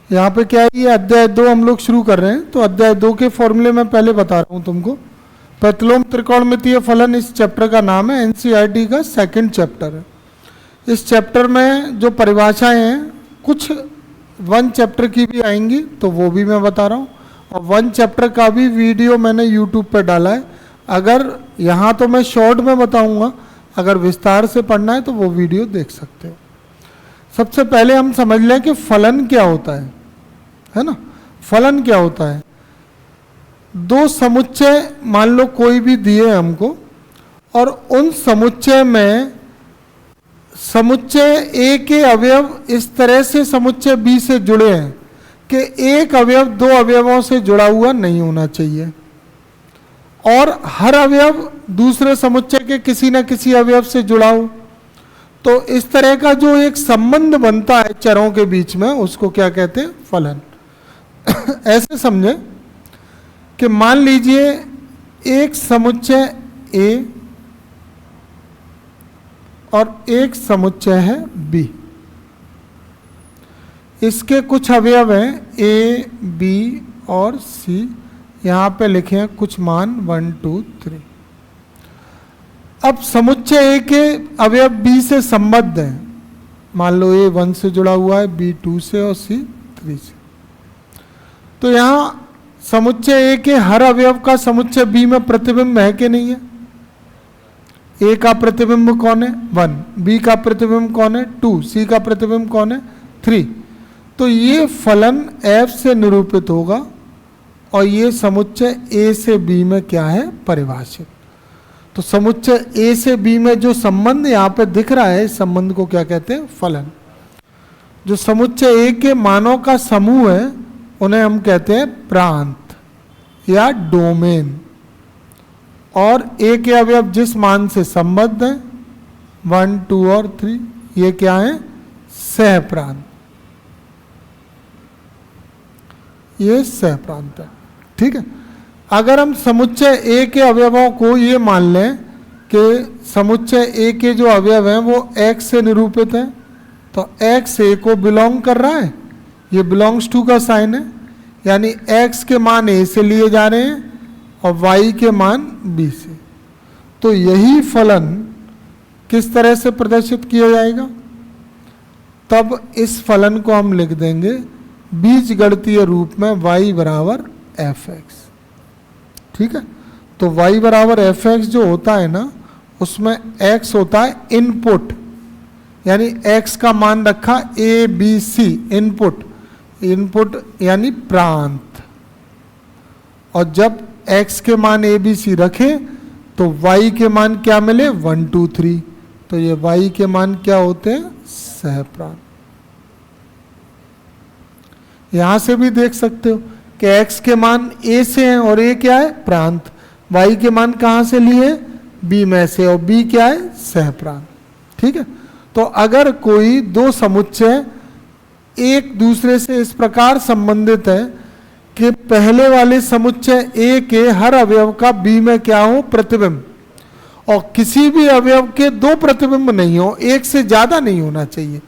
यहाँ पे क्या है, ये अध्याय 2 हम लोग शुरू कर रहे हैं। तो अध्याय 2 के फॉर्मूले मैं पहले बता रहा हूँ तुमको। प्रतिलोम त्रिकोणमितीय फलन इस चैप्टर का नाम है, एनसीईआरटी का सेकंड चैप्टर है। इस चैप्टर में जो परिभाषाएं हैं कुछ 1 चैप्टर की भी आएंगी, तो वो भी मैं बता रहा हूँ। और 1 चैप्टर का भी वीडियो मैंने यूट्यूब पर डाला है। अगर यहाँ तो मैं शॉर्ट में बताऊँगा, अगर विस्तार से पढ़ना है तो वो वीडियो देख सकते हो। सबसे पहले हम समझ लें कि फलन क्या होता है ना। फलन क्या होता है? 2 समुच्चय मान लो कोई भी दिए हमको, और उन समुच्चय में समुच्चय ए के अवयव इस तरह से समुच्चय बी से जुड़े हैं कि एक अवयव 2 अवयवों से जुड़ा हुआ नहीं होना चाहिए, और हर अवयव दूसरे समुच्चय के किसी न किसी अवयव से जुड़ा हो। तो इस तरह का जो एक संबंध बनता है चरों के बीच में, उसको क्या कहते हैं? फलन। ऐसे समझे कि मान लीजिए एक समुच्चय ए और एक समुच्चय है बी। इसके कुछ अवयव हैं ए, बी और सी। यहाँ पे लिखे हैं कुछ मान 1, 2, 3। अब समुच्चय ए के अवयव बी से संबद्ध है। मान लो ए 1 से जुड़ा हुआ है, बी 2 से और सी 3 से। तो यहाँ समुच्चय ए के हर अवयव का समुच्चय बी में प्रतिबिंब है कि नहीं है? ए का प्रतिबिंब कौन है? 1। बी का प्रतिबिंब कौन है? 2। सी का प्रतिबिंब कौन है? 3। तो ये फलन एफ से निरूपित होगा, और ये समुच्चय ए से बी में क्या है? परिभाषित। तो समुच्चय ए से बी में जो संबंध यहाँ पे दिख रहा है, इस संबंध को क्या कहते हैं? फलन। जो समुच्चय ए के मानों का समूह है उन्हें हम कहते हैं प्रांत या डोमेन, और ए के अवयव जिस मान से संबद्ध हैं 1, 2 और 3, ये क्या है? सहप्रांत। ये सहप्रांत है। ठीक है। अगर हम समुच्चय ए के अवयवों को ये मान लें कि समुच्चय ए के जो अवयव हैं वो x से निरूपित हैं, तो x ए को बिलोंग कर रहा है, ये बिलोंग्स टू का साइन है, यानी x के मान a से लिए जा रहे हैं और y के मान b से। तो यही फलन किस तरह से प्रदर्शित किया जाएगा? तब इस फलन को हम लिख देंगे बीजगणितीय रूप में y बराबर fx। ठीक है। तो y बराबर fx जो होता है ना, उसमें x होता है इनपुट, यानी x का मान रखा a b c, input. Input यानी प्रांत। और जब x के मान a b c रखे तो y के मान क्या मिले? 1, 2, 3। तो ये y के मान क्या होते हैं? सहप्रांत। यहां से भी देख सकते हो कि x के मान a से हैं और a क्या है? प्रांत। y के मान कहां से लिए? b में से, और b क्या है? सहप्रांत। ठीक है। तो अगर कोई 2 समुच्चय एक दूसरे से इस प्रकार संबंधित है कि पहले वाले समुच्चय ए के हर अवयव का बी में क्या हो? प्रतिबिंब, और किसी भी अवयव के 2 प्रतिबिंब नहीं हो, एक से ज्यादा नहीं होना चाहिए।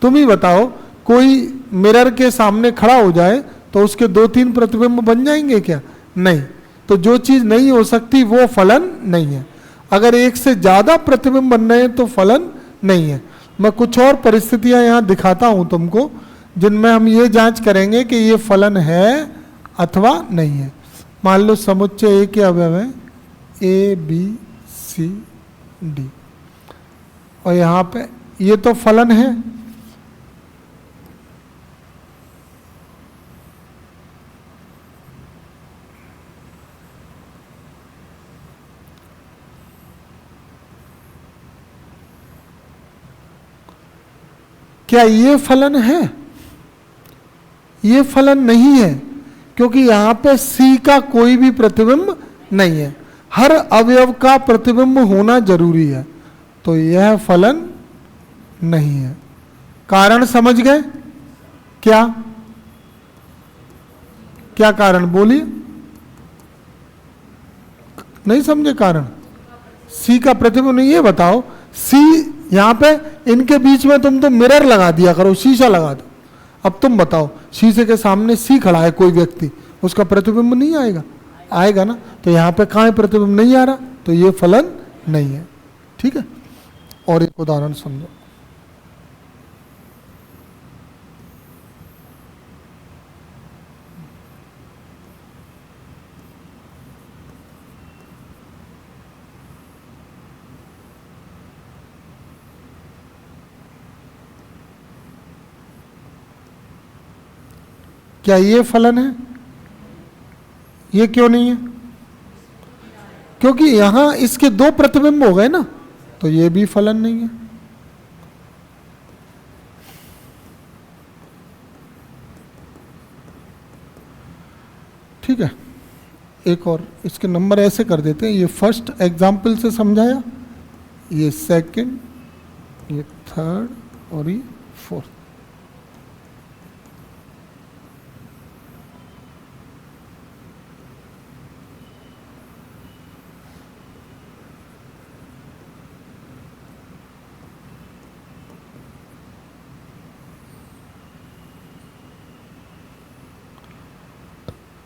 तुम ही बताओ, कोई मिरर के सामने खड़ा हो जाए तो उसके 2-3 प्रतिबिंब बन जाएंगे क्या? नहीं। तो जो चीज नहीं हो सकती वो फलन नहीं है। अगर एक से ज्यादा प्रतिबिंब बन रहे हैं तो फलन नहीं है। मैं कुछ और परिस्थितियां यहां दिखाता हूं तुमको, जिनमें हम ये जांच करेंगे कि ये फलन है अथवा नहीं है। मान लो समुच्चय ए के अवयव हैं ए बी सी डी, और यहाँ पे ये तो फलन है। क्या ये फलन है? ये फलन नहीं है, क्योंकि यहां पे C का कोई भी प्रतिबिंब नहीं है। हर अवयव का प्रतिबिंब होना जरूरी है, तो यह फलन नहीं है। कारण समझ गए? क्या क्या कारण बोलिए? नहीं समझे कारण? C का प्रतिबिंब नहीं। ये बताओ, C यहाँ पे इनके बीच में तुम तो मिरर लगा दिया करो, शीशा लगा दो। अब तुम बताओ, शीशे के सामने सी खड़ा है कोई व्यक्ति, उसका प्रतिबिंब नहीं आएगा? आएगा ना। तो यहाँ पे कहाँ प्रतिबिंब नहीं आ रहा, तो ये फलन नहीं है। ठीक है, और एक उदाहरण समझो। क्या ये फलन है? ये क्यों नहीं है? क्योंकि यहां इसके दो प्रतिबिंब हो गए ना, तो ये भी फलन नहीं है। ठीक है, एक और इसके नंबर ऐसे कर देते हैं। ये फर्स्ट एग्जाम्पल से समझाया, ये सेकंड, ये थर्ड और ये फोर्थ।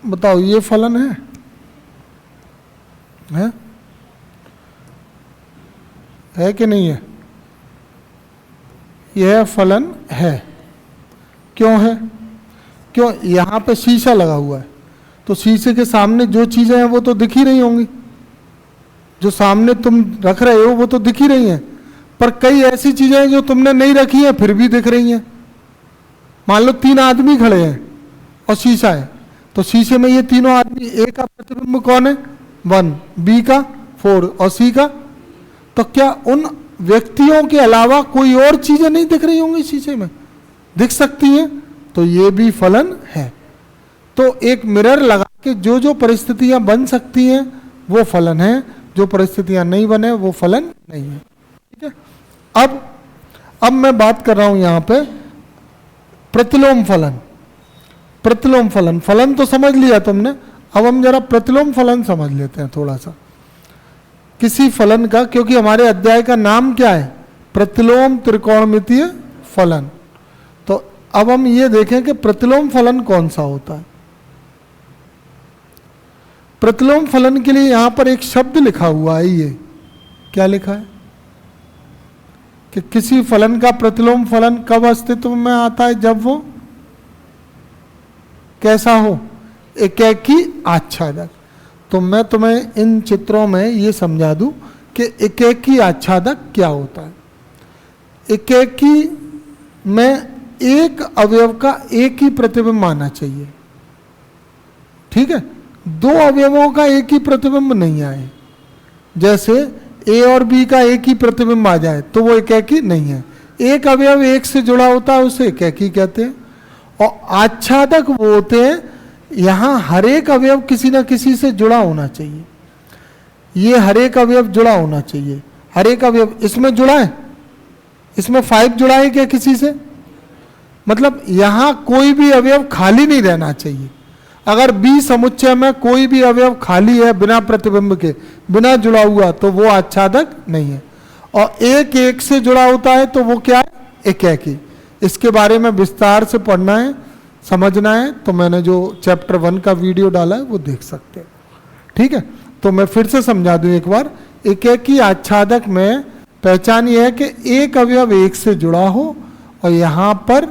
बताओ ये फलन है? है कि नहीं है? यह फलन है। क्यों है? क्यों? यहां पे शीशा लगा हुआ है, तो शीशे के सामने जो चीजें हैं वो तो दिख ही रही होंगी, जो सामने तुम रख रहे हो वो तो दिख ही रही हैं। पर कई ऐसी चीजें हैं जो तुमने नहीं रखी हैं फिर भी दिख रही हैं। मान लो 3 आदमी खड़े हैं और शीशा है, तो शीशे में ये तीनों आदमी, ए का प्रतिबिंब कौन है? 1, बी का 4 और सी का। तो क्या उन व्यक्तियों के अलावा कोई और चीजें नहीं दिख रही होंगी शीशे में? दिख सकती हैं, तो ये भी फलन है। तो एक मिरर लगा के जो जो परिस्थितियां बन सकती हैं वो फलन है, जो परिस्थितियां नहीं बने वो फलन नहीं है। ठीक है, अब मैं बात कर रहा हूं यहां पे प्रतिलोम फलन। प्रतिलोम फलन, फलन तो समझ लिया तुमने, अब हम जरा प्रतिलोम फलन समझ लेते हैं थोड़ा सा। किसी फलन का, क्योंकि हमारे अध्याय का नाम क्या है? प्रतिलोम त्रिकोणमितीय फलन। तो अब हम ये देखें कि प्रतिलोम फलन कौन सा होता है। प्रतिलोम फलन के लिए यहां पर एक शब्द लिखा हुआ है, ये क्या लिखा है कि किसी फलन का प्रतिलोम फलन कब अस्तित्व में आता है? जब वो कैसा हो? एकेकी आच्छादक। तो मैं तुम्हें इन चित्रों में ये समझा दूं कि एकेकी आच्छादक क्या होता है। एकेकी में एक अवयव का एक ही प्रतिबिंब आना चाहिए। ठीक है, 2 अवयवों का एक ही प्रतिबिंब नहीं आए। जैसे ए और बी का एक ही प्रतिबिंब आ जाए तो वो एकेकी नहीं है। एक अवयव एक से जुड़ा होता है, उसे एकेकी कहते हैं। और आच्छादक वो होते हैं, यहां हर एक अवयव किसी ना किसी से जुड़ा होना चाहिए। ये हर एक अवयव जुड़ा होना चाहिए। हर एक अवयव इसमें जुड़ा है, इसमें 5 जुड़ा है क्या किसी से? मतलब यहां कोई भी अवयव खाली नहीं रहना चाहिए। अगर बी समुच्चय में कोई भी अवयव खाली है बिना प्रतिबिंब के, बिना जुड़ा हुआ, तो वो आच्छादक नहीं है। और एक एक से जुड़ा होता है तो वो क्या है? एकेकी। इसके बारे में विस्तार से पढ़ना है, समझना है, तो मैंने जो चैप्टर 1 का वीडियो डाला है वो देख सकते हैं। ठीक है, तो मैं फिर से समझा दूं एक बार। एकेकी आच्छादक में पहचान ये है कि एक अवयव एक से जुड़ा हो और यहां पर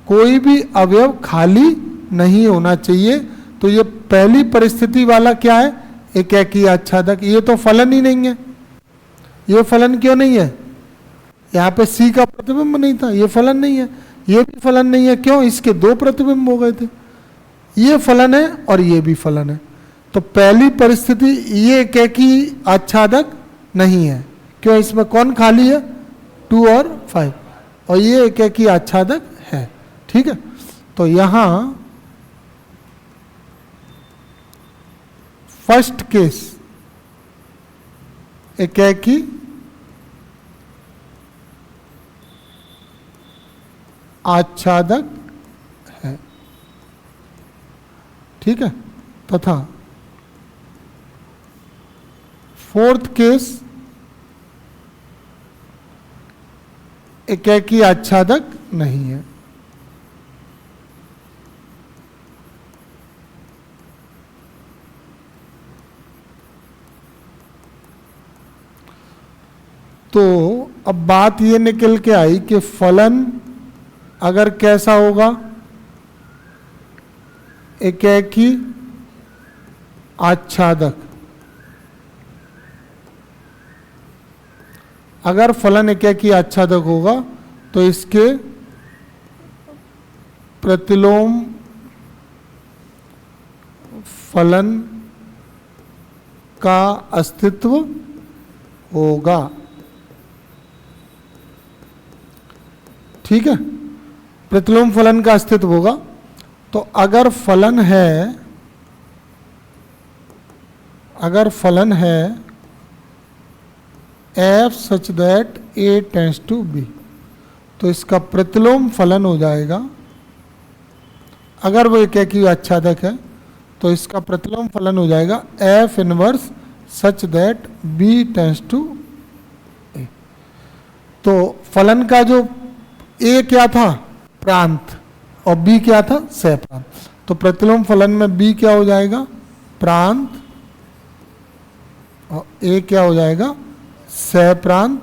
कोई भी अवयव खाली नहीं होना चाहिए। तो ये पहली परिस्थिति वाला क्या है? एकेकी आच्छादक। ये तो फलन ही नहीं है। ये फलन क्यों नहीं है? यहाँ पे सी का प्रतिबिंब नहीं था, ये फलन नहीं है। ये भी फलन नहीं है, क्यों? इसके 2 प्रतिबिंब हो गए थे। ये फलन है और ये भी फलन है। तो पहली परिस्थिति, ये एकेकी आच्छादक नहीं है। क्यों? इसमें कौन खाली है? 2 और 5, और ये एकेकी आच्छादक है। ठीक है, तो यहां फर्स्ट केस एकेकी आच्छादक है। ठीक है, तथा फोर्थ केस एकेकी आच्छादक नहीं है। तो अब बात ये निकल के आई कि फलन अगर कैसा होगा, एकेकी आच्छादक। अगर फलन एकेकी आच्छादक होगा तो इसके प्रतिलोम फलन का अस्तित्व होगा। ठीक है, प्रतिलोम फलन का अस्तित्व होगा। तो अगर फलन है f such that a tends to b, तो इसका प्रतिलोम फलन हो जाएगा। अगर वो एकेकी आच्छादक है तो इसका प्रतिलोम फलन हो जाएगा f inverse such that b tends to a। तो फलन का जो a क्या था, प्रांत, और b क्या था, सह प्रांत। तो प्रतिलोम फलन में b क्या हो जाएगा, प्रांत, और a क्या हो जाएगा, सह प्रांत।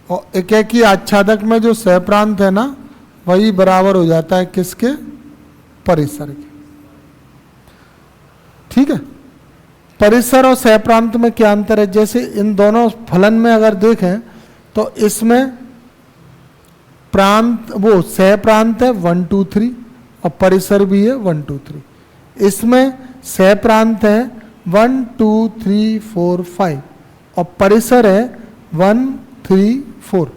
और एकेकी आच्छादक में जो सह प्रांत है ना, वही बराबर हो जाता है किसके, परिसर के। ठीक है, परिसर और सह प्रांत में क्या अंतर है? जैसे इन दोनों फलन में अगर देखें तो इसमें प्रांत, वो सह प्रांत है 1 2 3 और परिसर भी है 1 2 3। इसमें सह प्रांत है 1 2 3 4 5 और परिसर है 1 3 4।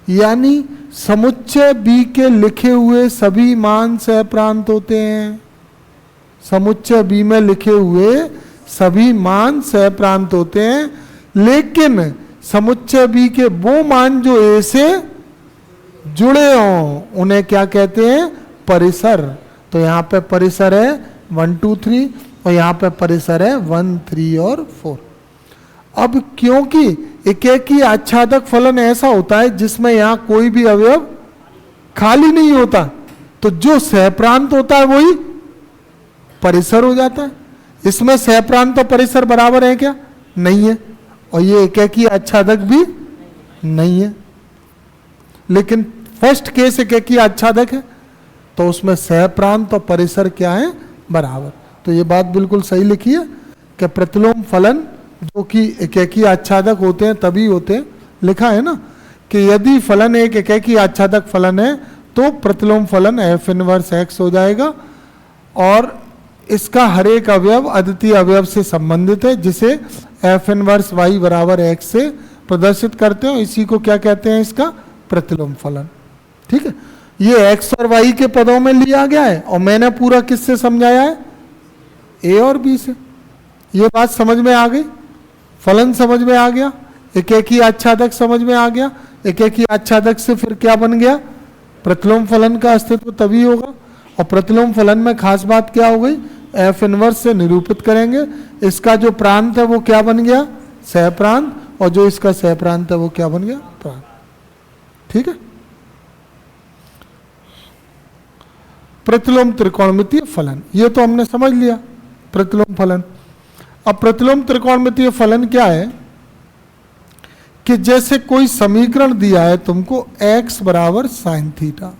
यानी समुच्चय बी के लिखे हुए सभी मान सह प्रांत होते हैं। समुच्चय बी में लिखे हुए सभी मान सह प्रांत होते हैं, लेकिन समुच्चय बी के वो मान जो ए से जुड़े हों उन्हें क्या कहते हैं, परिसर। तो यहाँ पे परिसर है 1 2 3 और यहाँ पे परिसर है 1 3 और 4। अब क्योंकि एकेकी आच्छादक फलन ऐसा होता है जिसमें यहाँ कोई भी अवयव खाली नहीं होता, तो जो सहप्रांत होता है वही परिसर हो जाता है। इसमें सहप्रांत और परिसर बराबर है क्या? नहीं है। और ये एकेकी आच्छादक भी नहीं है। लेकिन फर्स्ट केस एकेकी आच्छादक है तो उसमें सहप्रांत और परिसर क्या है, बराबर। तो ये बात बिल्कुल सही लिखी है कि प्रतिलोम फलन जो कि एकेकी आच्छादक होते हैं तभी होते हैं। लिखा है ना कि यदि फलन एक एकेकी आच्छादक फलन है तो प्रतिलोम फलन एफ इनवर्स एक्स हो जाएगा और इसका हर एक अवयव अद्वितीय अवयव से संबंधित है जिसे एफ इनवर्स वाई बराबर एक्स से प्रदर्शित करते हो। इसी को क्या कहते हैं, इसका प्रतिलोम फलन। ठीक है, ये एक्स और वाई के पदों में लिया गया है और मैंने पूरा किससे समझाया है, ए और बी से। ये बात समझ में आ गई, फलन समझ में आ गया, एकेकी आच्छादक समझ में आ गया। एकेकी आच्छादक से फिर क्या बन गया, प्रतिलोम फलन का अस्तित्व तभी होगा। और प्रतिलोम फलन में खास बात क्या हो गई, एफ इनवर्स से निरूपित करेंगे। इसका जो प्रांत है वो क्या बन गया, सह प्रांत, और जो इसका सह प्रांत है वो क्या बन गया, प्रांत। ठीक है, प्रतिलोम त्रिकोणमितीय फलन ये तो हमने समझ लिया, प्रतिलोम फलन। अब प्रतिलोम त्रिकोणमितीय फलन क्या है कि जैसे कोई समीकरण दिया है तुमको x बराबर साइन थीटा,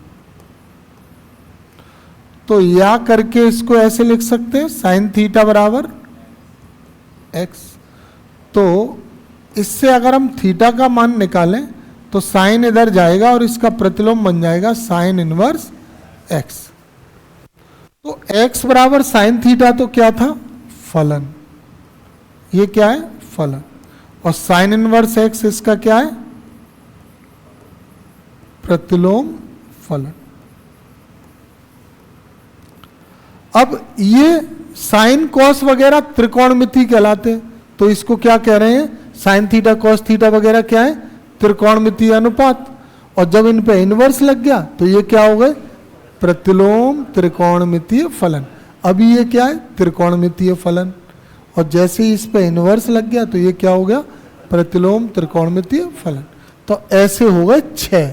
तो या करके इसको ऐसे लिख सकते हैं साइन थीटा बराबर x। तो इससे अगर हम थीटा का मान निकालें तो साइन इधर जाएगा और इसका प्रतिलोम बन जाएगा साइन इनवर्स x। तो x बराबर साइन थीटा तो क्या था, फलन। ये क्या है, फलन। और साइन इनवर्स x इसका क्या है, प्रतिलोम फलन। अब ये साइन कॉस वगैरह त्रिकोणमिति कहलाते हैं, तो इसको क्या कह रहे हैं, साइन थीटा कॉस थीटा वगैरह क्या है, त्रिकोणमितीय अनुपात। और जब इन पे इनवर्स लग गया तो ये क्या हो गए, प्रतिलोम त्रिकोणमितीय फलन। अभी ये क्या है, त्रिकोणमितीय फलन। और जैसे ही इस पे इनवर्स लग गया तो ये क्या हो गया, प्रतिलोम त्रिकोणमितीय फलन। तो ऐसे हो गए 6।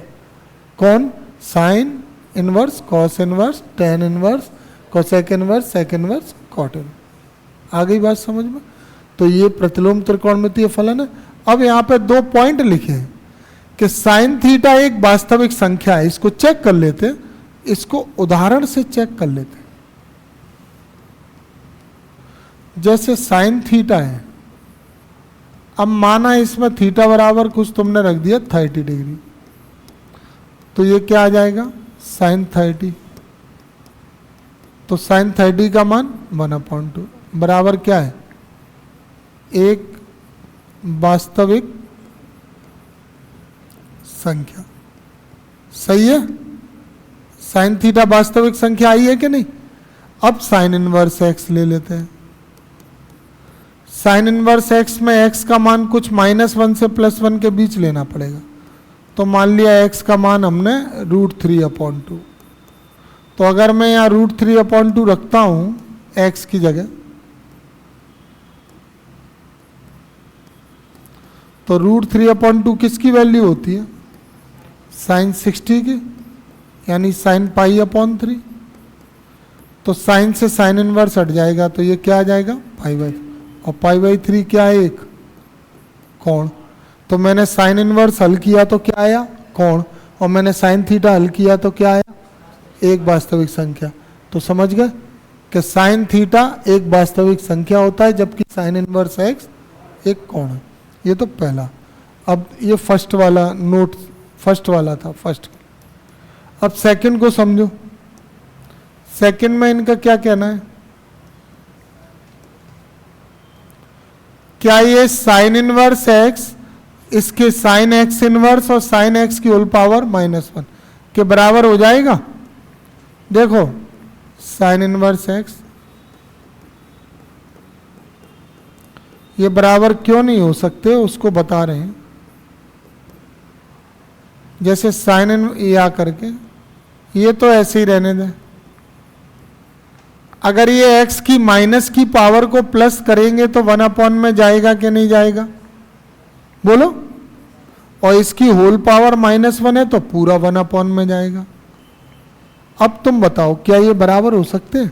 कौन, sine inverse, cos inverse, tan inverse, cosec inverse, sec inverse, cot inverse. आ गई बात समझ में? तो ये प्रतिलोम त्रिकोणमितीय फलन है। अब यहां पे 2 पॉइंट लिखे हैं कि साइन थीटा एक वास्तविक संख्या है, इसको चेक कर लेते, इसको उदाहरण से चेक कर लेते। जैसे साइन थीटा है, अब माना इसमें थीटा बराबर कुछ तुमने रख दिया 30 डिग्री, तो ये क्या आ जाएगा साइन 30। तो साइन 30 का मान 1/2 बराबर क्या है, एक वास्तविक संख्या। सही है, साइन थीटा वास्तविक संख्या आई है कि नहीं। अब साइन इनवर्स एक्स ले लेते हैं। साइन इनवर्स एक्स में एक्स का मान कुछ -1 से +1 के बीच लेना पड़ेगा। तो मान लिया एक्स का मान हमने √3/2। तो अगर मैं यहाँ √3/2 रखता हूँ एक्स की जगह, तो √3/2 किसकी वैल्यू होती है, साइन 60 की, यानी साइन π/3। तो साइन से साइन इनवर्स हट जाएगा, तो ये क्या आ जाएगा π/3, और π/3 क्या है, एक कोण। तो मैंने साइन इनवर्स हल किया तो क्या आया, कोण, और मैंने साइन थीटा हल किया तो क्या आया, एक वास्तविक संख्या। तो समझ गए कि साइन थीटा एक वास्तविक संख्या होता है, जबकि साइन इनवर्स एक्स एक कोण है। ये तो पहला। अब ये फर्स्ट वाला नोट, फर्स्ट वाला था फर्स्ट। अब सेकंड को समझो। सेकंड में इनका क्या कहना है, क्या ये साइन इनवर्स एक्स इसके साइन एक्स इनवर्स और साइन एक्स की होल पावर -1 के बराबर हो जाएगा। देखो साइन इनवर्स एक्स ये बराबर क्यों नहीं हो सकते, उसको बता रहे हैं। जैसे साइन इन या करके, ये तो ऐसे ही रहने दें। अगर ये x की माइनस की पावर को प्लस करेंगे तो 1/, में जाएगा कि नहीं जाएगा, बोलो। और इसकी होल पावर -1 है तो पूरा 1/, में जाएगा। अब तुम बताओ क्या ये बराबर हो सकते हैं।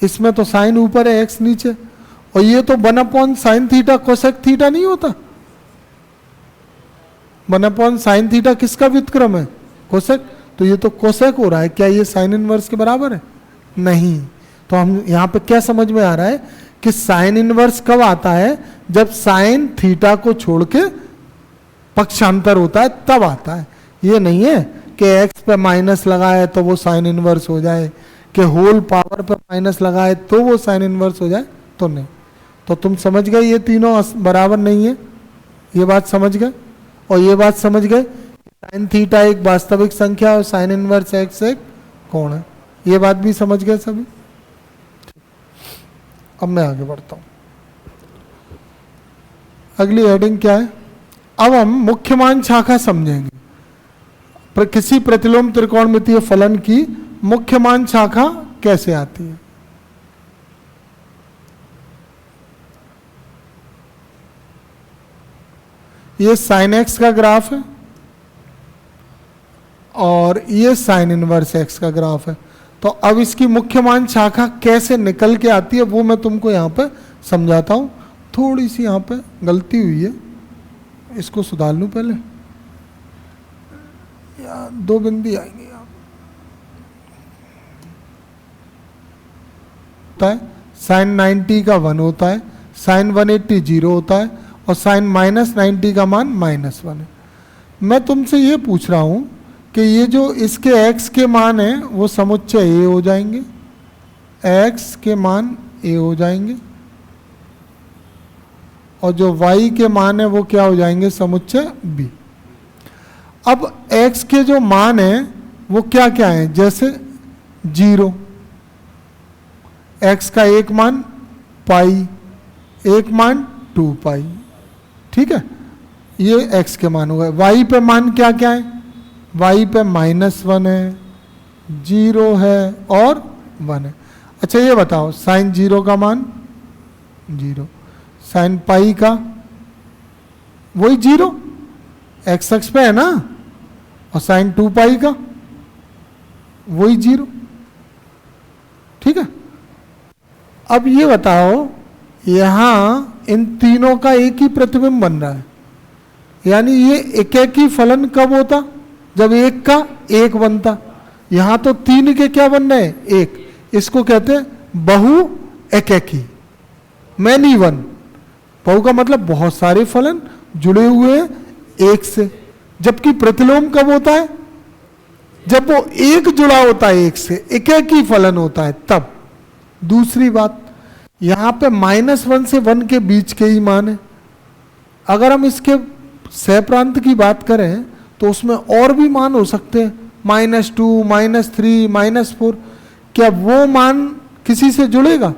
इसमें तो साइन ऊपर है x नीचे, और ये तो 1/, साइन थीटा कोसेक थीटा नहीं होता। 1/, साइन थीटा किसका व्युत्क्रम है, कोसेक। तो ये तो कोसेक हो रहा है, क्या ये साइन इनवर्स के बराबर है, नहीं। तो हम यहां पे क्या समझ में आ रहा है कि साइन इनवर्स कब आता है, जब साइन थीटा को छोड़ के पक्षांतर होता है तब आता है। ये नहीं है कि एक्स पे माइनस लगाए तो वो साइन इनवर्स हो जाए, कि होल पावर पे माइनस लगाए तो वो साइन इनवर्स हो जाए, तो नहीं। तो तुम समझ गए ये तीनों बराबर नहीं है, ये बात समझ गए। और ये बात समझ गए साइन थीटा एक वास्तविक संख्या और साइन इनवर्स एक्स एक कोण है, ये बात भी समझ गए सभी। अब मैं आगे बढ़ता हूं। अगली हेडिंग क्या है, अब हम मुख्य मान शाखा समझेंगे। किसी प्रतिलोम त्रिकोणमितीय फलन की मुख्य मान शाखा कैसे आती है। ये साइन एक्स का ग्राफ है और ये साइन इनवर्स एक्स का ग्राफ है। तो अब इसकी मुख्य मान शाखा कैसे निकल के आती है वो मैं तुमको यहाँ पे समझाता हूँ। थोड़ी सी यहाँ पे गलती हुई है, इसको सुधार लूँ पहले, या 2 बिंदी आएंगे। साइन 90 का 1 होता है, साइन 180 0 होता है, और साइन -90 का मान -1 है। मैं तुमसे ये पूछ रहा हूँ कि ये जो इसके x के मान हैं वो समुच्चय a हो जाएंगे, x के मान a हो जाएंगे, और जो y के मान है वो क्या हो जाएंगे, समुच्चय b। अब x के जो मान हैं वो क्या क्या है, जैसे 0, x का एक मान पाई, एक मान 2 पाई, ठीक है, ये x के मान हो गए। y पे मान क्या क्या है, y पे -1 है, 0 है और 1 है। अच्छा ये बताओ साइन 0 का मान 0, साइन पाई का वही 0 x अक्ष पे है ना, और साइन 2 पाई का वही 0, ठीक है। अब ये बताओ यहां इन तीनों का एक ही प्रतिबिंब बन रहा है, यानी ये एकेकी फलन कब होता, जब एक का एक बनता। यहां तो तीन के क्या बन रहे हैं, एक, इसको कहते हैं बहु एकेकी, मैनी वन। बहु का मतलब बहुत सारे फलन जुड़े हुए हैं एक से। जबकि प्रतिलोम कब होता है, जब वो एक जुड़ा होता है एक से, एकेकी फलन होता है तब। दूसरी बात, यहां पे -1 से 1 के बीच के ही मान है। अगर हम इसके सहप्रांत की बात करें तो उसमें और भी मान हो सकते हैं, -2, -3, -4। क्या वो मान किसी से जुड़ेगा?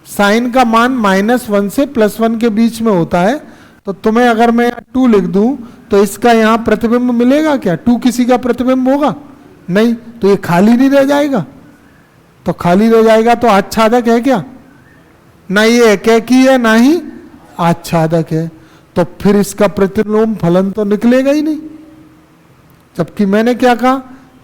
साइन का मान -1 से +1 के बीच में होता है, तो तुम्हें अगर मैं 2 लिख दूं तो इसका यहां प्रतिबिंब मिलेगा क्या? 2 किसी का प्रतिबिंब होगा नहीं, तो ये खाली नहीं रह जाएगा। तो खाली रह जाएगा तो आच्छादक है क्या? ना ये एकेकी है ना ही आच्छादक है, तो फिर इसका प्रतिलोम फलन तो निकलेगा ही नहीं। जबकि मैंने क्या कहा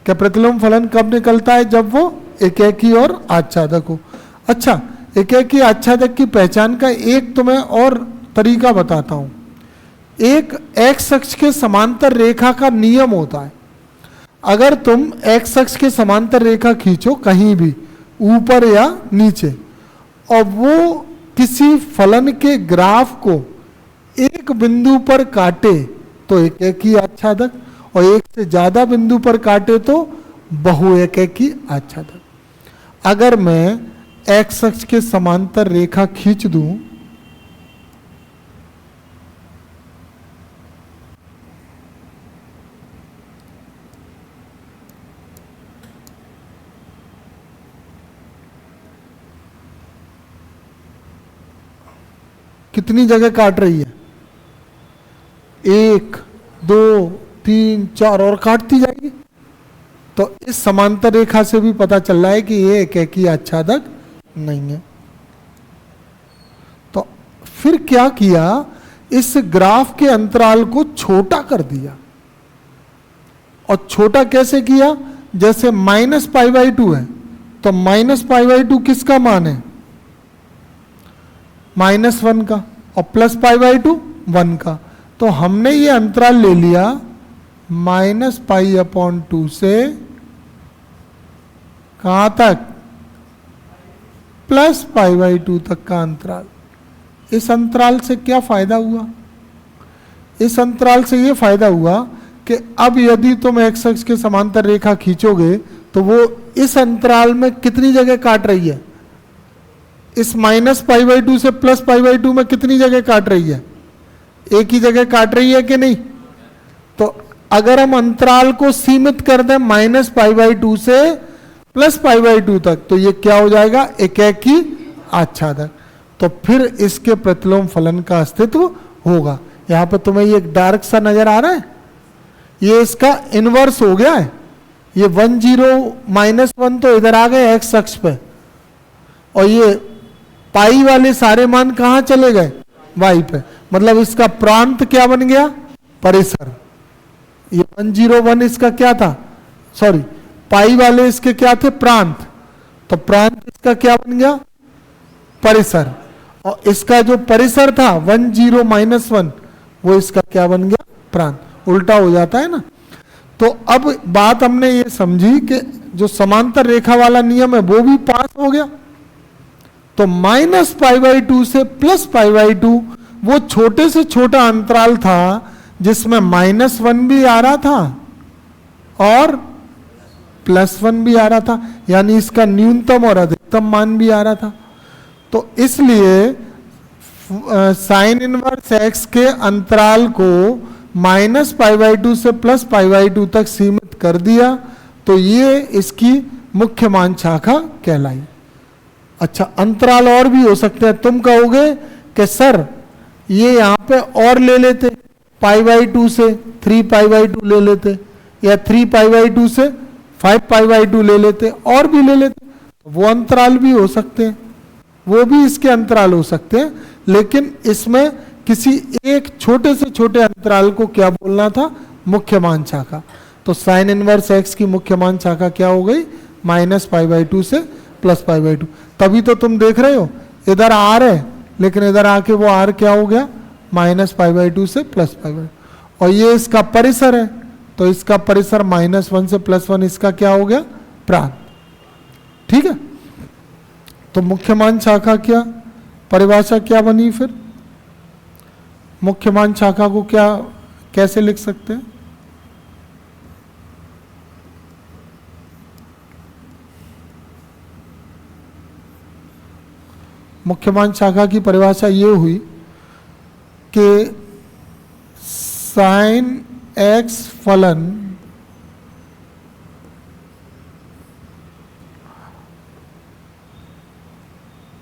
कि प्रतिलोम फलन कब निकलता है, जब वो एकेकी और आच्छादक हो। अच्छा, एकेकी आच्छादक की पहचान का एक तुम्हें और तरीका बताता हूं। एक एक्स अक्ष के समांतर रेखा का नियम होता है। अगर तुम एक्स अक्ष के समांतर रेखा खींचो कहीं भी, ऊपर या नीचे, और वो किसी फलन के ग्राफ को एक बिंदु पर काटे तो एकेकी आच्छादक, और एक से ज्यादा बिंदु पर काटे तो बहु एकेकी आच्छादक। अगर मैं एक्स अक्ष के समांतर रेखा खींच दूं, कितनी जगह काट रही है, 1, 2, 3, 4 और काटती जाएगी। तो इस समांतर रेखा से भी पता चल रहा है कि ये एकेकी आच्छादक नहीं है। तो फिर क्या किया, इस ग्राफ के अंतराल को छोटा कर दिया। और छोटा कैसे किया, जैसे -π/2 है तो -π/2 किसका मान है, -1 का, और +π/2 1 का। तो हमने ये अंतराल ले लिया -π/2 से कहां तक, +π/2 तक का अंतराल। इस अंतराल से क्या फायदा हुआ, इस अंतराल से ये फायदा हुआ कि अब यदि तुम एक्स अक्ष के समांतर रेखा खींचोगे तो वो इस अंतराल में कितनी जगह काट रही है, इस -π/2 से +π/2 में कितनी जगह काट रही है, एक ही जगह काट रही है कि नहीं। तो अगर हम अंतराल को सीमित कर दें -π/2 से +π/2 तक, तो ये क्या हो जाएगा, एकेकी आच्छादक। तो फिर इसके प्रतिलोम फलन का अस्तित्व होगा। यहां पर तुम्हें ये डार्क सा नजर आ रहा है, ये इसका इनवर्स हो गया है। ये 1 0 -1 तो इधर आ गए एक्स अक्ष पे, और ये पाई वाले सारे मान कहां चले गए, वाई पे। मतलब इसका प्रांत क्या बन गया, परिसर। ये 1 0 1 इसका क्या था, सॉरी, पाई वाले इसके क्या थे, प्रांत। तो प्रांत इसका क्या बन गया, परिसर। और इसका जो परिसर था 1 0 -1, वो इसका क्या बन गया, प्रांत। उल्टा हो जाता है ना। तो अब बात हमने ये समझी कि जो समांतर रेखा वाला नियम है वो भी पास हो गया। तो -π/2 से +π/2 वो छोटे से छोटा अंतराल था जिसमें -1 भी आ रहा था और +1 भी आ रहा था, यानी इसका न्यूनतम और अधिकतम मान भी आ रहा था। तो इसलिए साइन इनवर्स एक्स के अंतराल को -π/2 से +π/2 तक सीमित कर दिया, तो ये इसकी मुख्य मान शाखा कहलाई। अच्छा, अंतराल और भी हो सकते हैं। तुम कहोगे कि सर ये यहाँ पे और ले लेते, π/2 से 3π/2 ले लेते, या 3π/2 से 5π/2 ले लेते, और भी ले लेते, वो अंतराल भी हो सकते हैं, वो भी इसके अंतराल हो सकते हैं। लेकिन इसमें किसी एक छोटे से छोटे अंतराल को क्या बोलना था, मुख्य मान शाखा। तो साइन इनवर्स एक्स की मुख्य मान शाखा क्या हो गई, -π/2 से +π/2। तभी तो तुम देख रहे हो इधर आर है, लेकिन इधर आके वो आर क्या हो गया, -π/2 से +π/2। और ये इसका परिसर है, तो इसका परिसर -1 से +1 इसका क्या हो गया, प्रांत। ठीक है, तो मुख्यमान शाखा क्या परिभाषा क्या बनी फिर, मुख्यमान शाखा को क्या कैसे लिख सकते हैं, मुख्यमान शाखा की परिभाषा ये हुई कि sin x फलन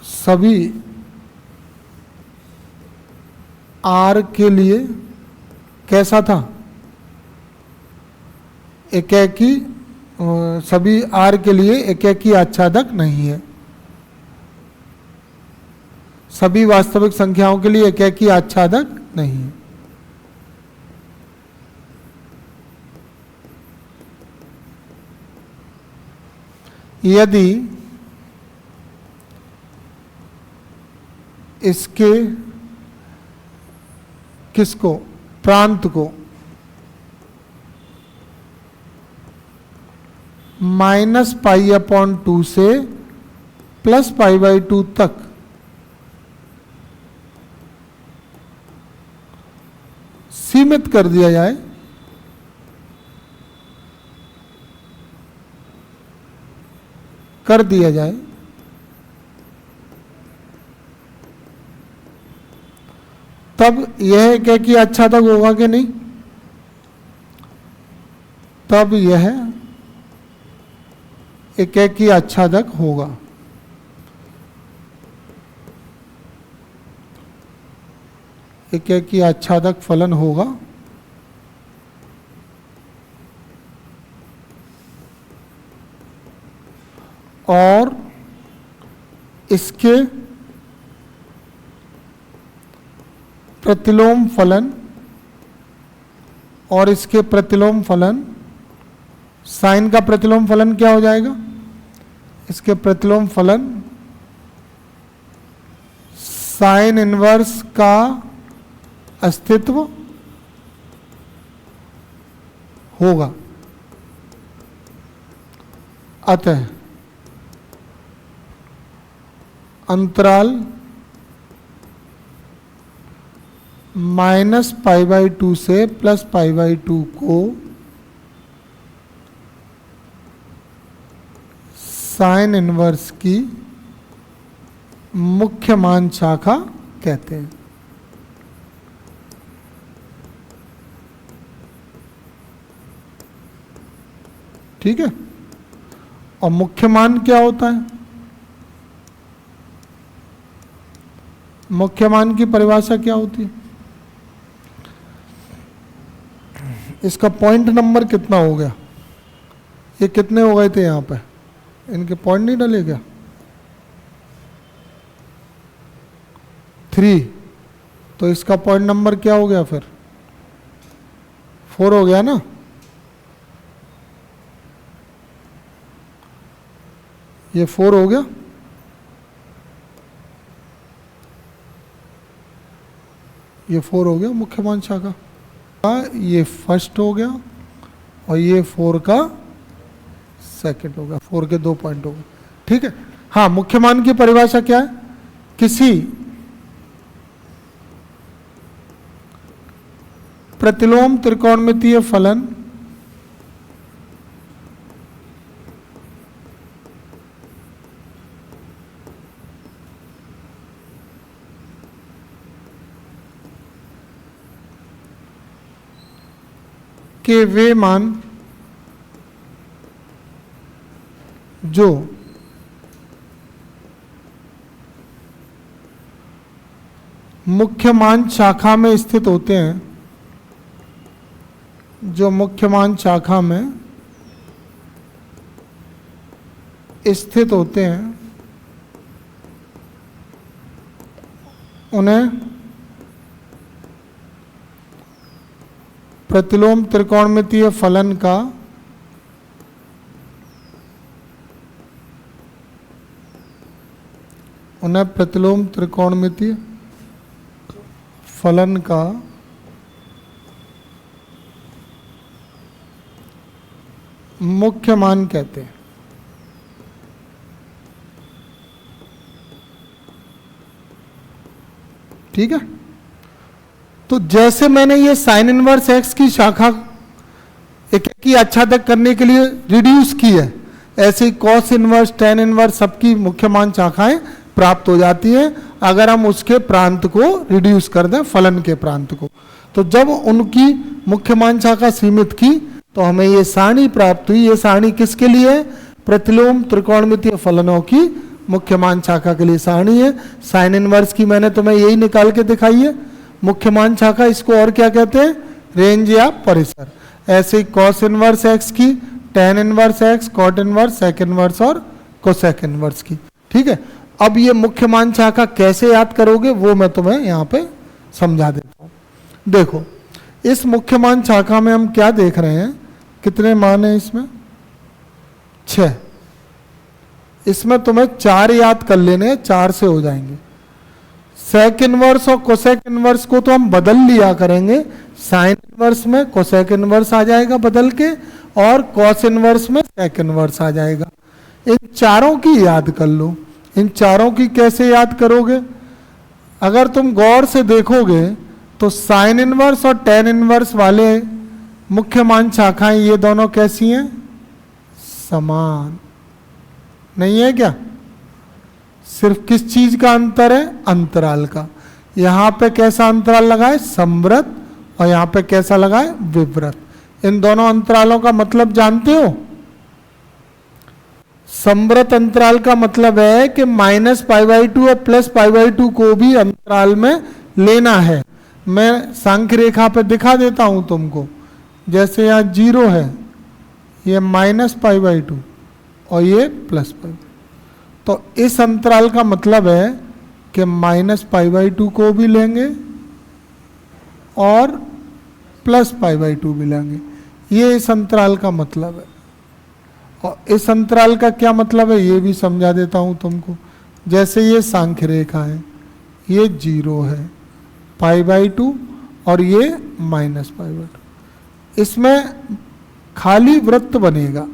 सभी r के लिए कैसा था, एकेकी, सभी r के लिए एकेकी आच्छादक नहीं है, सभी वास्तविक संख्याओं के लिए एकेकी आच्छादक नहीं है। यदि इसके किसको, प्रांत को -π/2 से +π/2 तक सीमित कर दिया जाए, तब यह एकेकी आच्छादक होगा कि नहीं, तब यह एकेकी आच्छादक होगा। एकेकी आच्छादक फलन होगा। और इसके प्रतिलोम फलन और इसके प्रतिलोम फलन, साइन का प्रतिलोम फलन क्या हो जाएगा, इसके प्रतिलोम फलन साइन इनवर्स का अस्तित्व होगा। अतः अंतराल -π/2 से +π/2 को साइन इनवर्स की मुख्य मान शाखा कहते हैं। ठीक है, और मुख्य मान क्या होता है, मुख्य मान की परिभाषा क्या होती है, इसका पॉइंट नंबर कितना हो गया, ये कितने हो गए थे यहाँ पे, इनके पॉइंट नहीं डले क्या, 3, तो इसका पॉइंट नंबर क्या हो गया फिर, 4 हो गया ना। ये 4 हो गया, ये 4 हो गया मुख्य मान शाखा, ये फर्स्ट हो गया और ये 4 का सेकंड हो गया, 4 के 2 पॉइंट हो गए। ठीक है, हाँ, मुख्य मान की परिभाषा क्या है, किसी प्रतिलोम त्रिकोणमितीय फलन के वे मान जो मुख्य मान शाखा में स्थित होते हैं, जो मुख्य मान शाखा में स्थित होते हैं, उन्हें प्रतिलोम त्रिकोणमितीय फलन का प्रतिलोम त्रिकोणमितीय फलन का मुख्य मान कहते हैं। ठीक है, तो जैसे मैंने ये साइन इनवर्स एक्स की शाखा एक की आच्छादक करने के लिए रिड्यूस की है, ऐसे ही कॉस इनवर्स टेन इनवर्स सबकी मुख्य मान शाखाएं प्राप्त हो जाती हैं अगर हम उसके प्रांत को रिड्यूस कर दें, फलन के प्रांत को। तो जब उनकी मुख्य मान शाखा सीमित की तो हमें ये सारणी प्राप्त हुई। ये सारणी किसके लिए है? प्रतिलोम त्रिकोणमितीय फलनों की मुख्य मान शाखा के लिए सारणी है। साइन इनवर्स की मैंने तुम्हें यही निकाल के दिखाई है मुख्य मान शाखा। इसको और क्या कहते हैं? रेंज या परिसर। ऐसे ही कॉस इनवर्स एक्स की, tan inverse x, cot inverse, sec inverse और कोसेक इनवर्स की। ठीक है, अब ये मुख्य मान शाखा कैसे याद करोगे वो मैं तुम्हें यहाँ पे समझा देता हूँ। देखो, इस मुख्य मान शाखा में हम क्या देख रहे हैं, कितने मान हैं इसमें? 6। इसमें तुम्हें 4 याद कर लेने हैं, 4 से हो जाएंगे। सेक इनवर्स और कोसेक इनवर्स को तो हम बदल लिया करेंगे, साइन इनवर्स में कोसेक इनवर्स आ जाएगा बदल के, और कॉस इनवर्स में सेक इनवर्स आ जाएगा। इन चारों की याद कर लो। इन चारों की कैसे याद करोगे? अगर तुम गौर से देखोगे तो साइन इनवर्स और टेन इनवर्स वाले मुख्य मान शाखाएं ये दोनों कैसी हैं? समान नहीं है क्या? सिर्फ किस चीज का अंतर है? अंतराल का। यहां पे कैसा अंतराल लगा है? समव्रत, और यहां पे कैसा लगा है? विवृत। इन दोनों अंतरालों का मतलब जानते हो? समव्रत अंतराल का मतलब है कि -π/2 और +π/2 को भी अंतराल में लेना है। मैं सांख्य रेखा पे दिखा देता हूं तुमको। जैसे यहाँ 0 है, ये -π/2 और ये +π। तो इस अंतराल का मतलब है कि -π/2 को भी लेंगे और +π/2 भी लेंगे। ये इस अंतराल का मतलब है। और इस अंतराल का क्या मतलब है ये भी समझा देता हूं तुमको। जैसे ये सांख्य रेखा है, ये 0 है, π/2 और ये -π/2। इसमें खाली वृत्त बनेगा।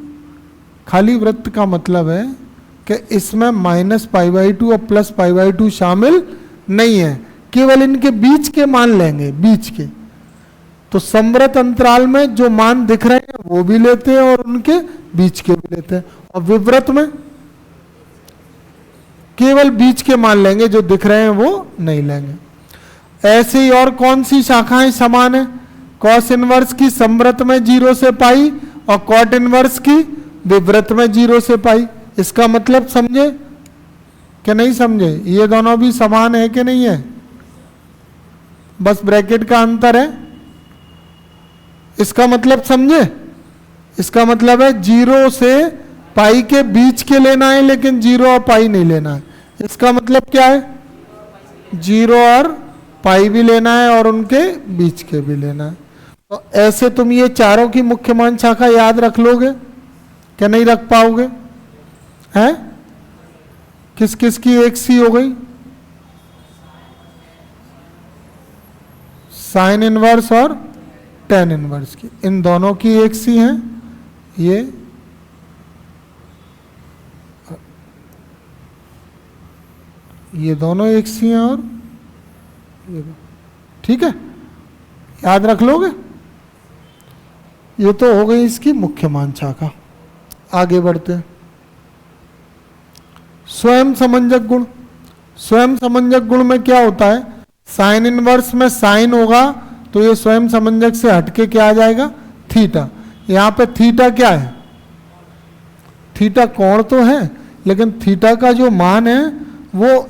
खाली वृत्त का मतलब है कि इसमें -π/2 और +π/2 शामिल नहीं है, केवल इनके बीच के मान लेंगे, बीच के। तो समव्रत अंतराल में जो मान दिख रहे हैं वो भी लेते हैं और उनके बीच के भी लेते हैं, और विवृत में केवल बीच के मान लेंगे, जो दिख रहे हैं वो नहीं लेंगे। ऐसे ही और कौन सी शाखाएं समान है? कॉस इनवर्स की समव्रत में 0 से π और कॉट इनवर्स की विवृत में 0 से π। इसका मतलब समझे कि नहीं समझे? ये दोनों भी समान है कि नहीं है? बस ब्रैकेट का अंतर है। इसका मतलब समझे? इसका मतलब है 0 से π के बीच के लेना है, लेकिन 0 और π नहीं लेना है। इसका मतलब क्या है? 0 और π भी लेना है और उनके बीच के भी लेना है। तो ऐसे तुम ये चारों की मुख्य मान शाखा याद रख लोगे क्या? नहीं रख पाओगे? हैं? किस किस की एक सी हो गई? साइन इनवर्स और टेन इनवर्स की, इन दोनों की एक सी है। ये दोनों एक सी हैं और ये, ठीक है, याद रख लोगे? ये तो हो गई इसकी मुख्य मान शाखा। आगे बढ़ते हैं। स्वयं समंजक गुण। स्वयं समंजक गुण में क्या होता है? साइन इनवर्स में साइन होगा तो ये स्वयं समंजक से हटके क्या आ जाएगा? थीटा। यहां पे थीटा क्या है? थीटा कोण तो है, लेकिन थीटा का जो मान है वो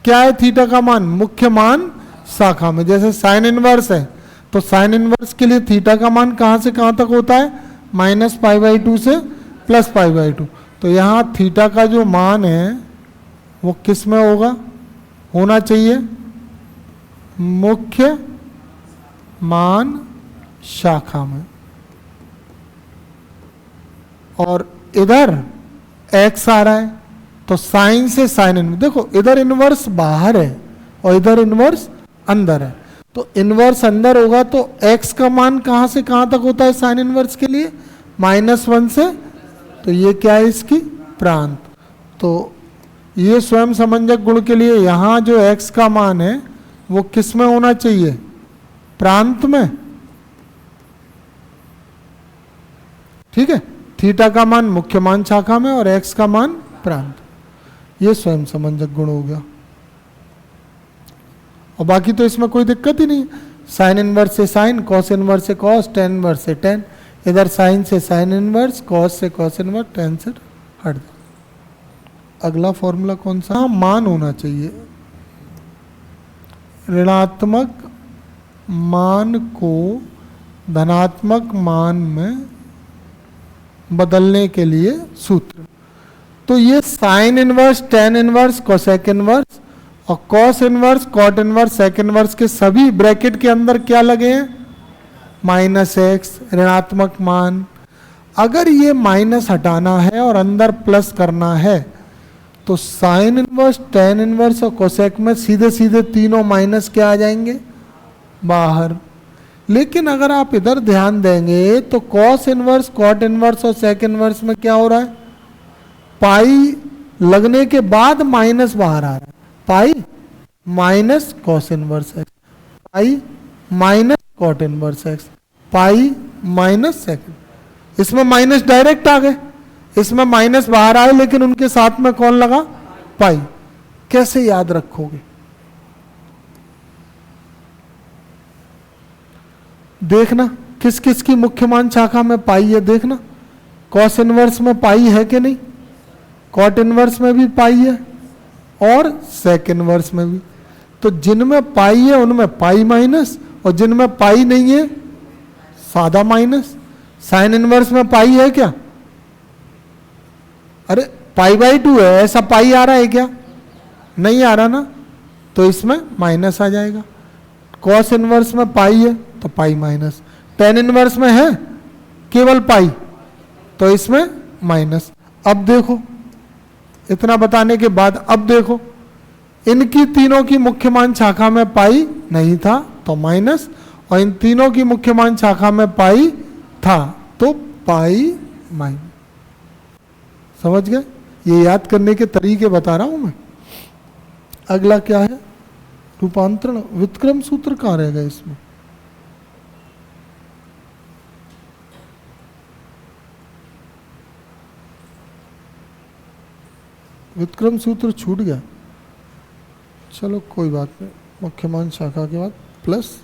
क्या है? थीटा का मान मुख्य मान शाखा में। जैसे साइन इनवर्स है तो साइन इनवर्स के लिए थीटा का मान कहां से कहां तक होता है? -π/2 से +π/2। तो यहाँ थीटा का जो मान है वो किस में होगा? होना चाहिए मुख्य मान शाखा में। और इधर x आ रहा है तो साइन से साइन इनवर्स। देखो इधर इनवर्स बाहर है और इधर इनवर्स अंदर है, तो इनवर्स अंदर होगा तो x का मान कहां से कहां तक होता है साइन इनवर्स के लिए? -1 से, तो ये क्या है इसकी प्रांत। तो ये स्वयं समंजक गुण के लिए यहाँ जो x का मान है वो किस में होना चाहिए, प्रांत में। ठीक है, थीटा का मान मुख्य मान शाखा में और x का मान प्रांत। ये स्वयं समंजक गुण हो गया। और बाकी तो इसमें कोई दिक्कत ही नहीं। साइन इनवर्स से साइन, कॉस इनवर्स से कॉस, टेन इनवर्स से टेन, इधर साइन से साइन इनवर्स, कॉस से कॉस इनवर्स, टेन से हट दो। अगला फॉर्मूला कौन सा, मान होना चाहिए। ऋणात्मक मान को धनात्मक मान में बदलने के लिए सूत्र। तो ये sine inverse, tan inverse, cosec inverse और cos inverse, cot inverse, sec inverse के सभी ब्रैकेट के अंदर क्या लगे हैं, -x, ऋणात्मक मान। अगर ये माइनस हटाना है और अंदर प्लस करना है तो साइन इनवर्स, टेन इनवर्स और कोसेक में सीधे सीधे तीनों माइनस क्या आ जाएंगे, बाहर। लेकिन अगर आप इधर ध्यान देंगे तो कॉस इनवर्स, कॉट इनवर्स और सेक इनवर्स में क्या हो रहा है, पाई लगने के बाद माइनस बाहर आ रहा है। Pi minus cos inverse x, pi minus cot inverse x, pi minus second. इसमें माइनस डायरेक्ट आ गए, इसमें माइनस बाहर आए, लेकिन उनके साथ में कौन लगा, पाई। कैसे याद रखोगे, देखना किस किस की मुख्य मान शाखा में पाई है, देखना। कॉस इनवर्स में पाई है कि नहीं, कॉट इनवर्स में भी पाई है और सेक इनवर्स में भी। तो जिनमें पाई है उनमें पाई माइनस, और जिनमें पाई नहीं है सादा माइनस। साइन इनवर्स में पाई है क्या, अरे पाई/2 है, ऐसा पाई आ रहा है क्या, नहीं आ रहा ना, तो इसमें माइनस आ जाएगा। कॉस इनवर्स में पाई है तो पाई माइनस, टेन इनवर्स में है केवल पाई तो इसमें माइनस। अब देखो, इतना बताने के बाद अब देखो, इनकी तीनों की मुख्य मान शाखा में पाई नहीं था तो माइनस, और इन तीनों की मुख्य मान शाखा में पाई था तो पाई माइनस। समझ गए, ये याद करने के तरीके बता रहा हूं मैं। अगला क्या है, रूपांतरण। व्युत्क्रम सूत्र कहाँ रहेगा इसमें, व्युत्क्रम सूत्र छूट गया। चलो कोई बात नहीं, मुख्य मान शाखा के बाद प्लस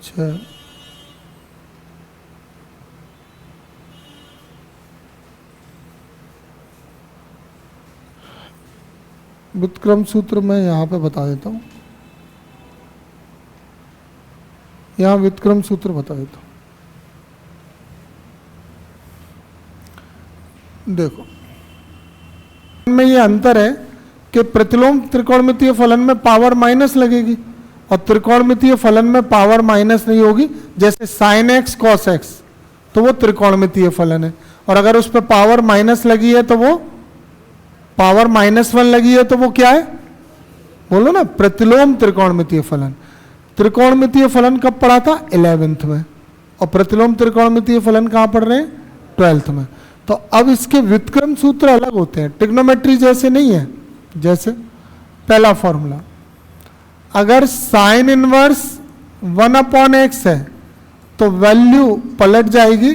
6, व्युत्क्रम सूत्र मैं यहाँ पे बता देता हूँ, यहाँ व्युत्क्रम सूत्र बता देता हूँ। देखो, में ये अंतर है कि प्रतिलोम त्रिकोणमितीय फलन में पावर माइनस लगेगी और त्रिकोणमितीय फलन में पावर माइनस नहीं होगी। जैसे साइन एक्स कॉस एक्स तो वो त्रिकोणमितीय फलन है, और अगर उस पर पावर माइनस लगी है तो वो पावर -1 लगी है तो वो क्या है, बोलो ना, प्रतिलोम त्रिकोणमितीय फलन। त्रिकोणमितीय फलन कब पढ़ा था, 11th में, और प्रतिलोम त्रिकोणमितीय फलन कहाँ पढ़ रहे हैं, 12th में। तो अब इसके व्युत्क्रम सूत्र अलग होते हैं, ट्रिग्नोमेट्री जैसे नहीं है। जैसे पहला फॉर्मूला, अगर साइन इनवर्स 1/x है तो वैल्यू पलट जाएगी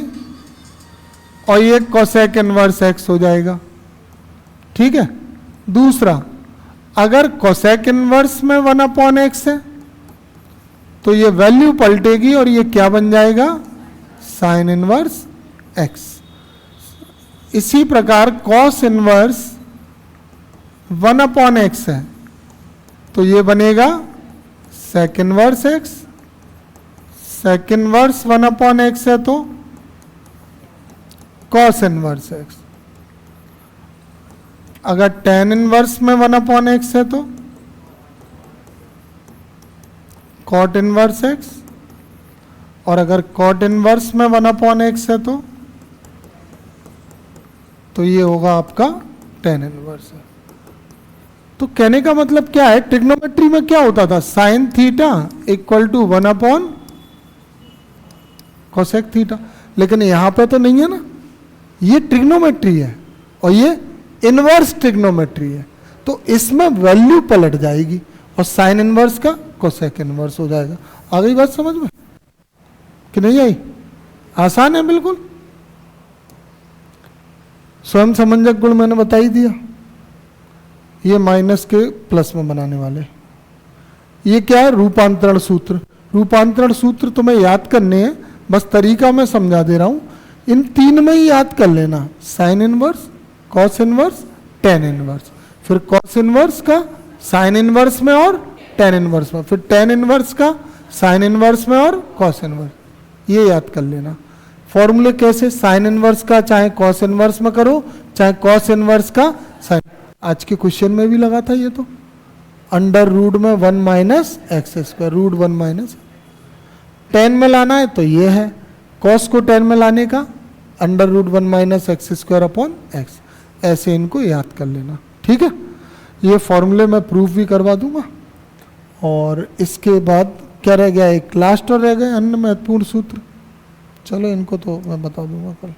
और ये कोसेक इनवर्स x हो जाएगा। ठीक है। दूसरा, अगर कोसेक इनवर्स में 1/x है तो ये वैल्यू पलटेगी और ये क्या बन जाएगा, साइन इनवर्स x। इसी प्रकार कॉस इनवर्स 1/x है तो ये बनेगा sec inverse x। Sec inverse 1/x है तो कॉस इनवर्स x। अगर टेन इनवर्स में 1/x है तो कॉट इनवर्स x, और अगर कॉट इनवर्स में 1/x है तो ये होगा आपका टेन इनवर्स है। तो कहने का मतलब क्या है, ट्रिग्नोमेट्री में क्या होता था, sine theta equal to 1/, cosec theta, लेकिन यहाँ पे तो नहीं है ना, ये ट्रिग्नोमेट्री है और ये इनवर्स ट्रिग्नोमेट्री है, तो इसमें वैल्यू पलट जाएगी और साइन इनवर्स का कोसेक इनवर्स हो जाएगा। आ गई बात समझ में कि नहीं आई? आसान है बिल्कुल। स्वयं समंजक गुण मैंने बता ही दिया, ये माइनस के प्लस में बनाने वाले। ये क्या है? रूपांतरण सूत्र। रूपांतरण सूत्र तुम्हें याद करने हैं, बस तरीका मैं समझा दे रहा हूं। इन तीन में ही याद कर लेना, sign inverse, cos inverse, tan inverse, फिर कॉस इनवर्स का साइन इनवर्स में और टेन इनवर्स में, फिर टेन इनवर्स का साइन इनवर्स में और कॉस इनवर्स, ये याद कर लेना। फॉर्मूले कैसे? साइन इनवर्स का चाहे कॉस इनवर्स में करो, चाहे कॉस इनवर्स का साइन। आज के क्वेश्चन में भी लगा था ये तो, अंडर रूट में 1 minus x square, root 1 minus. Tan में लाना है तो ये है, कॉस को टेन में लाने का under root 1 minus x square upon x, ऐसे इनको याद कर लेना। ठीक है, ये फॉर्मूले मैं प्रूफ भी करवा दूंगा। और इसके बाद क्या रह गया? एक लास्ट और रह गए अन्य महत्वपूर्ण सूत्र, चलो इनको तो मैं बता दूंगा कल।